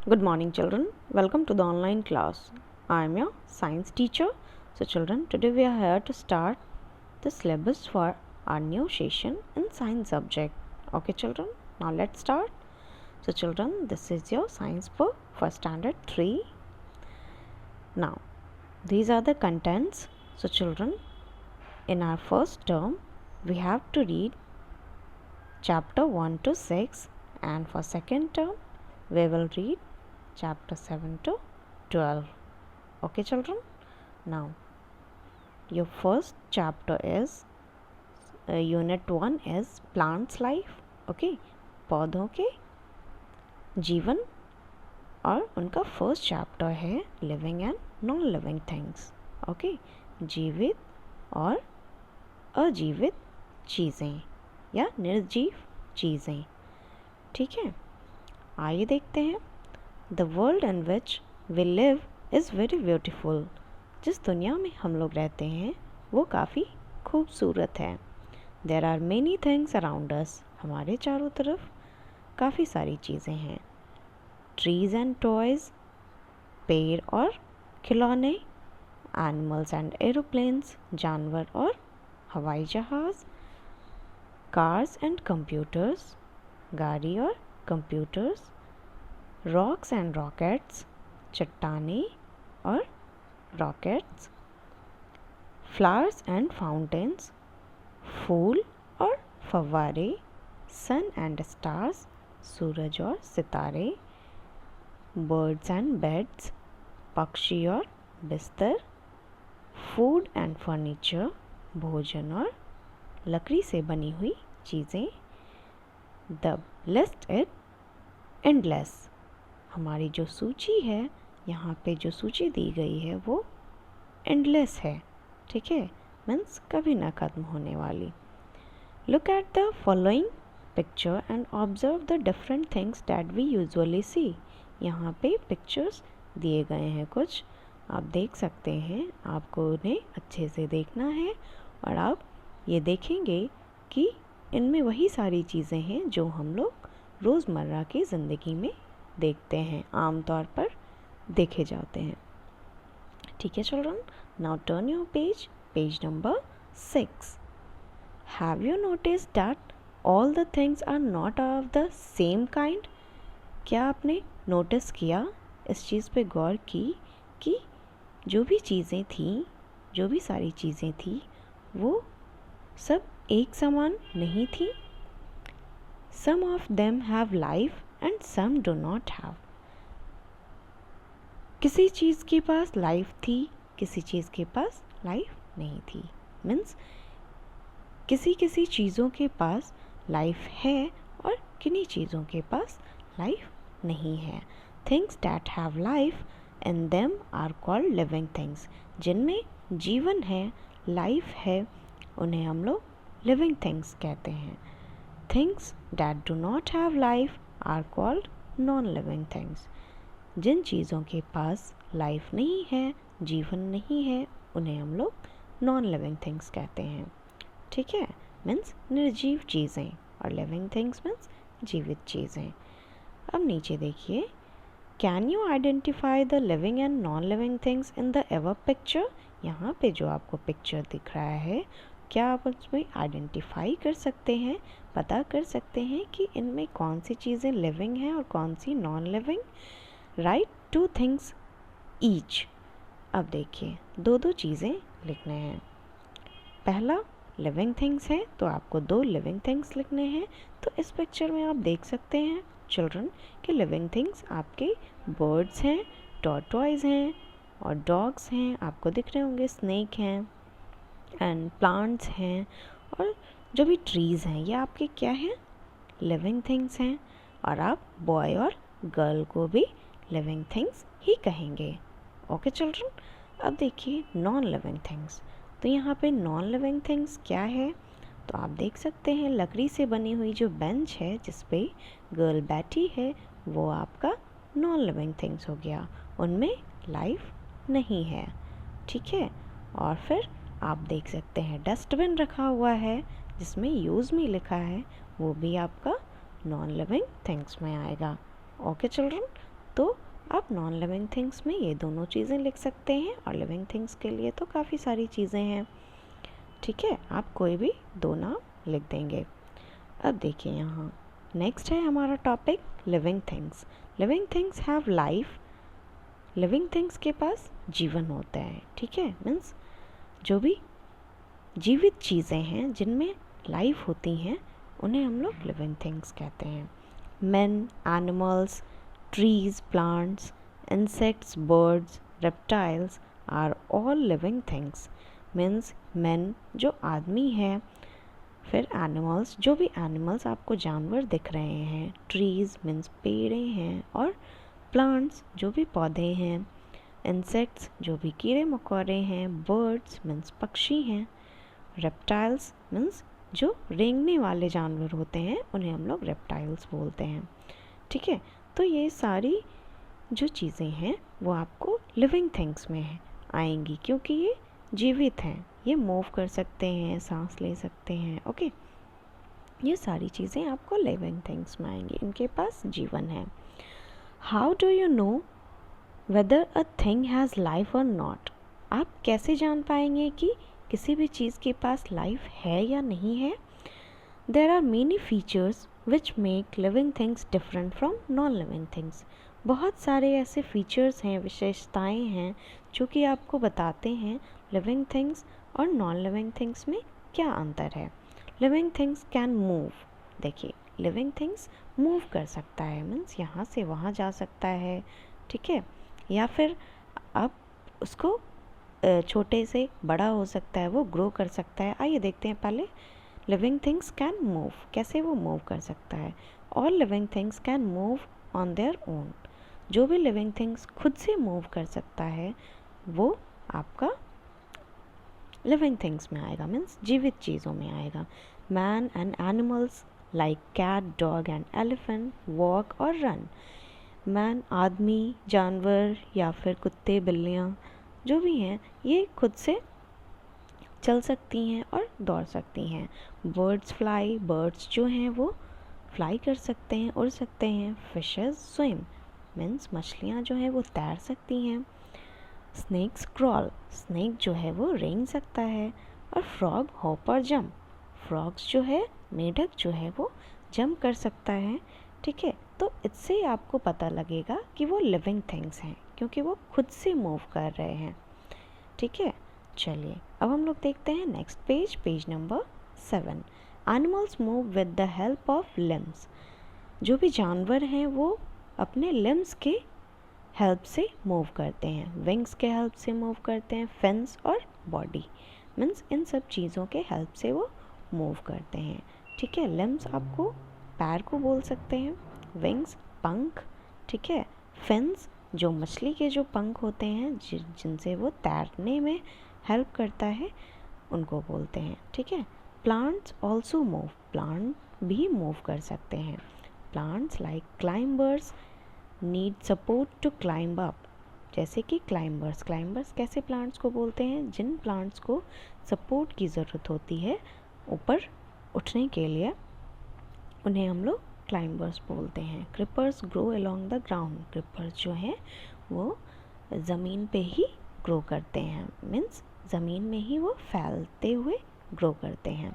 Good morning, children. Welcome to the online class. I am your science teacher. So, children, today we are here to start the syllabus for our new session in science subject. Okay, children. Now let's start. So, children, this is your science book for standard 3. Now, these are the contents. So, children, in our first term, we have to read chapter 1 to 6, and for second term, we will read chapter 7 to 12. Okay, children. Now, your first chapter is unit 1 is plants life. Okay, पौधों के जीवन, और उनका first chapter है living and non living things. Okay, जीवित और अजीवित चीज़ें या निर्जीव चीज़ें. ठीक है, आइए देखते हैं. The world in which we live is very beautiful. जिस दुनिया में हम लोग रहते हैं वो काफ़ी खूबसूरत है. There are many things around us. हमारे चारों तरफ काफ़ी सारी चीज़ें हैं. ट्रीज़ एंड टॉयज़, पेड़ और खिलौने. एनिमल्स एंड एरोप्लेन्स, जानवर और हवाई जहाज़. कार्स एंड कंप्यूटर्स, गाड़ी और कंप्यूटर्स. रॉक्स एंड रॉकेट्स, चट्टानें और रॉकेट्स. फ्लावर्स एंड फाउंटेन्स, फूल और फव्वारे. सन एंड स्टार्स, सूरज और सितारे. बर्ड्स एंड बेड्स, पक्षी और बिस्तर. फूड एंड फर्नीचर, भोजन और लकड़ी से बनी हुई चीज़ें. The list is endless. हमारी जो सूची है, यहाँ पे जो सूची दी गई है वो एंडलेस है. ठीक है, मीन्स कभी ना ख़त्म होने वाली. Look at the following picture and observe the different things that we usually see. यहाँ पे पिक्चर्स दिए गए हैं कुछ, आप देख सकते हैं. आपको उन्हें अच्छे से देखना है और आप ये देखेंगे कि इनमें वही सारी चीज़ें हैं जो हम लोग रोज़मर्रा की ज़िंदगी में देखते हैं, आम तौर पर देखे जाते हैं. ठीक है children, now turn your page number 6. Have you notice that all the things are not of the same kind. क्या आपने नोटिस किया, इस चीज़ पे गौर की कि जो भी चीज़ें थी, जो भी सारी चीज़ें थी वो सब एक समान नहीं थी. Some of them have life and some do not have. किसी चीज़ के पास लाइफ थी, किसी चीज़ के पास लाइफ नहीं थी. मीन्स किसी किसी चीज़ों के पास लाइफ है और किन्हीं चीज़ों के पास लाइफ नहीं है. Things that have life in them are called living things. जिनमें जीवन है, लाइफ है, उन्हें हम लोग लिविंग थिंग्स कहते हैं. Things that do not have life are called non living things. जिन चीज़ों के पास लाइफ नहीं है, जीवन नहीं है, उन्हें हम लोग नॉन लिविंग थिंग्स कहते हैं. ठीक है, मीन्स निर्जीव चीज़ें, और लिविंग थिंग्स मीन्स जीवित चीज़ें. अब नीचे देखिए, can you identify the living and non living things in the ever picture. यहाँ पे जो आपको पिक्चर दिख रहा है, क्या आप उसमें आइडेंटिफाई कर सकते हैं, पता कर सकते हैं कि इनमें कौन सी चीज़ें लिविंग हैं और कौन सी non living. Write 2 things each. अब देखिए, दो दो चीज़ें लिखने हैं. पहला लिविंग थिंग्स है तो आपको 2 लिविंग थिंग्स लिखने हैं. तो इस पिक्चर में आप देख सकते हैं चिल्ड्रन कि लिविंग थिंग्स आपके बर्ड्स हैं, टॉर्टॉइज हैं और डॉग्स हैं. आपको दिख रहे होंगे स्नेक हैं एंड प्लांट्स हैं, और जो भी ट्रीज़ हैं ये आपके क्या हैं, लिविंग थिंग्स हैं. और आप बॉय और गर्ल को भी लिविंग थिंग्स ही कहेंगे. ओके चिल्ड्रन, अब देखिए नॉन लिविंग थिंग्स. तो यहाँ पे नॉन लिविंग थिंग्स क्या है, तो आप देख सकते हैं लकड़ी से बनी हुई जो बेंच है जिस पे गर्ल बैठी है, वो आपका नॉन लिविंग थिंग्स हो गया. उनमें लाइफ नहीं है. ठीक है, और फिर आप देख सकते हैं डस्टबिन रखा हुआ है जिसमें यूज़ मी लिखा है, वो भी आपका नॉन लिविंग थिंग्स में आएगा. ओके चिल्ड्रन, तो आप नॉन लिविंग थिंग्स में ये दोनों चीज़ें लिख सकते हैं और लिविंग थिंग्स के लिए तो काफ़ी सारी चीज़ें हैं, ठीक है। आप कोई भी दो नाम लिख देंगे। अब देखिए यहाँ नेक्स्ट है हमारा topic living things. Living things have life. Living things के पास जीवन होता है, ठीक है। मीन्स जो भी जीवित चीज़ें हैं जिनमें लाइफ होती हैं उन्हें हम लोग लिविंग थिंग्स कहते हैं। men, animals, trees, plants, insects, birds, reptiles are all living things. Means men जो आदमी है, फिर animals जो भी animals आपको जानवर दिख रहे हैं, trees means पेड़े हैं, और plants जो भी पौधे हैं, insects जो भी कीड़े मकोड़े हैं, birds means पक्षी हैं, reptiles means जो रेंगने वाले जानवर होते हैं उन्हें हम लोग रेप्टाइल्स बोलते हैं, ठीक है। तो ये सारी जो चीज़ें हैं वो आपको लिविंग थिंग्स में आएंगी क्योंकि ये जीवित हैं, ये मूव कर सकते हैं, सांस ले सकते हैं, ओके। ये सारी चीज़ें आपको लिविंग थिंग्स में आएंगी, इनके पास जीवन है। How do you know whether a thing has life और नॉट? आप कैसे जान पाएंगे कि किसी भी चीज़ के पास लाइफ है या नहीं है? There are many features which make living things different from non living things. बहुत सारे ऐसे फीचर्स हैं, विशेषताएं हैं जो कि आपको बताते हैं लिविंग थिंग्स और नॉन लिविंग थिंग्स में क्या अंतर है। Living things can move. देखिए लिविंग थिंग्स मूव कर सकता है, मीन्स यहाँ से वहाँ जा सकता है, ठीक है, या फिर आप उसको छोटे से बड़ा हो सकता है, वो ग्रो कर सकता है। आइए देखते हैं पहले लिविंग थिंग्स कैन मूव, कैसे वो मूव कर सकता है। All living things can move on their own. जो भी लिविंग थिंग्स खुद से मूव कर सकता है वो आपका लिविंग थिंग्स में आएगा, मीन्स जीवित चीज़ों में आएगा। Man and animals like cat, dog and elephant walk और रन। मैन आदमी, जानवर या फिर कुत्ते, बिल्लियाँ जो भी हैं ये खुद से चल सकती हैं और दौड़ सकती हैं। बर्ड्स फ्लाई, बर्ड्स जो हैं वो फ्लाई कर सकते हैं, उड़ सकते हैं। फिशेस स्विम मीन्स मछलियाँ जो हैं वो तैर सकती हैं। स्नेक्स क्रॉल, स्नेक जो है वो रेंग सकता है। और फ्रॉग हॉप और जंप, फ्रॉग्स जो है, मेढक जो है वो जंप कर सकता है, ठीक है। तो इससे आपको पता लगेगा कि वो लिविंग थिंग्स हैं क्योंकि वो खुद से मूव कर रहे हैं, ठीक है। चलिए अब हम लोग देखते हैं next page, page number 7। Animals move with the help of limbs. जो भी जानवर हैं वो अपने लिम्स के हेल्प से मूव करते हैं, विंग्स के हेल्प से मूव करते हैं, फिन्स और बॉडी मीन्स इन सब चीज़ों के हेल्प से वो मूव करते हैं, ठीक है। लिम्स आपको पैर को बोल सकते हैं, विंग्स पंख, ठीक है। फिन्स जो मछली के जो पंख होते हैं जिनसे वो तैरने में हेल्प करता है उनको बोलते हैं, ठीक है। प्लांट्स ऑल्सो मूव, प्लांट भी मूव कर सकते हैं। Plants like climbers need support to climb up. जैसे कि क्लाइंबर्स, क्लाइंबर्स कैसे प्लांट्स को बोलते हैं? जिन प्लांट्स को सपोर्ट की ज़रूरत होती है ऊपर उठने के लिए उन्हें हम लोग क्लाइंबर्स बोलते हैं। Creepers grow along the ground, creepers जो हैं वो ज़मीन पे ही ग्रो करते हैं, मीन्स ज़मीन में ही वो फैलते हुए ग्रो करते हैं।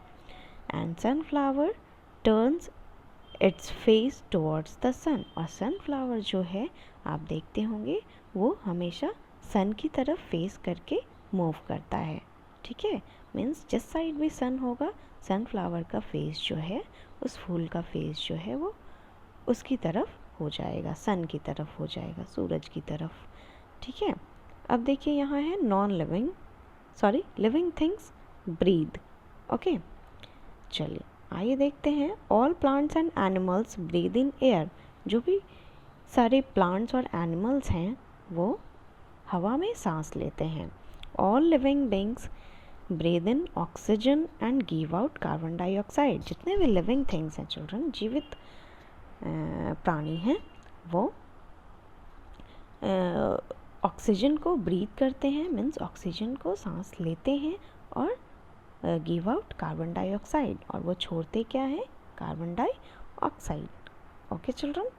And sunflower turns its face towards the sun, और सनफ्लावर जो है आप देखते होंगे वो हमेशा सन की तरफ फेस करके मूव करता है, ठीक है। मीन्स जिस साइड भी सन होगा सनफ्लावर का फेस जो है, उस फूल का फेस जो है वो उसकी तरफ हो जाएगा, सन की तरफ हो जाएगा, सूरज की तरफ, ठीक है। अब देखिए यहाँ है non living living things breathe, okay. चलिए आइए देखते हैं। All plants and animals breathe in air. जो भी सारे प्लांट्स और एनिमल्स हैं वो हवा में सांस लेते हैं। All living beings breathe in oxygen and give out carbon dioxide. जितने भी लिविंग थिंग्स हैं चिल्ड्रन, जीवित प्राणी हैं, वो ऑक्सीजन को ब्रीथ करते हैं, मीन्स ऑक्सीजन को सांस लेते हैं, और गिव आउट कार्बन डाइऑक्साइड, और वो छोड़ते क्या है? Carbon dioxide, okay children.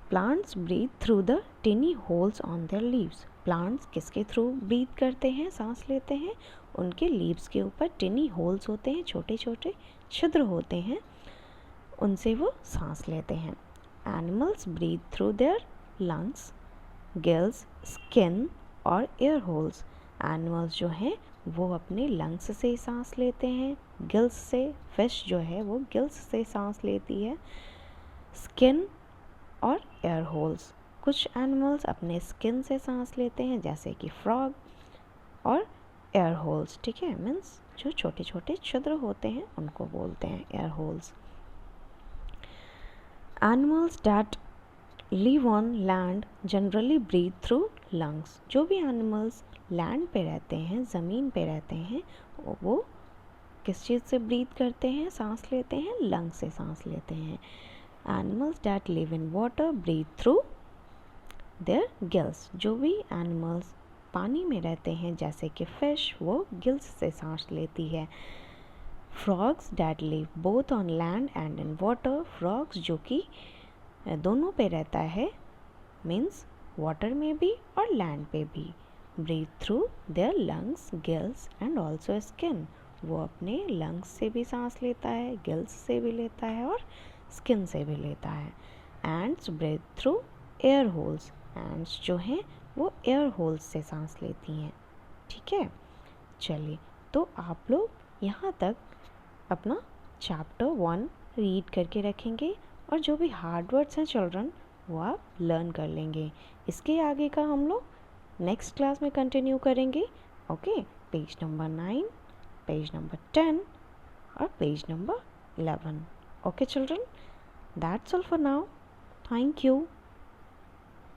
Plants breathe through the tiny holes on their leaves. Plants किसके थ्रू ब्रीथ करते हैं, सांस लेते हैं? उनके लीव्स के ऊपर टिनी होल्स होते हैं, छोटे छोटे छिद्र होते हैं, उनसे वो सांस लेते हैं। Animals breathe through their lungs, gills, skin और एयर होल्स। एनिमल्स जो हैं वो अपने लंग्स से सांस लेते हैं, गिल्स से। फिश जो है वो गिल्स से सांस लेती है, स्किन और एयर होल्स। कुछ एनिमल्स अपने स्किन से सांस लेते हैं जैसे कि फ्रॉग, और एयर होल्स, ठीक है, मीन्स जो छोटे छोटे छिद्र होते हैं उनको बोलते हैं air holes. Animals that live on land generally breathe through lungs. जो भी एनिमल्स लैंड पे रहते हैं, ज़मीन पे रहते हैं, वो किस चीज़ से ब्रीथ करते हैं, सांस लेते हैं? लंग से सांस लेते हैं। Animals that live in water breathe through their gills. जो भी एनिमल्स पानी में रहते हैं जैसे कि फ़िश, वो गिल्स से सांस लेती है। Frogs that live both on land and in water. Frogs जो कि दोनों पे रहता है, मीन्स वाटर में भी और लैंड पे भी। Breathe through their lungs, gills and also skin. वो अपने लंग्स से भी सांस लेता है, गिल्स से भी लेता है और स्किन से भी लेता है। Ants breathe through air holes. Ants जो हैं वो एयर होल्स से सांस लेती हैं, ठीक है। चलिए, तो आप लोग यहाँ तक अपना चैप्टर 1 रीड करके रखेंगे और जो भी हार्ड वर्ड्स हैं चिल्ड्रन वो आप लर्न कर लेंगे। इसके आगे का हम लोग नेक्स्ट क्लास में कंटिन्यू करेंगे। Okay, page number 9, page number 10 और page number 11। Okay children, that's all for now. Thank you.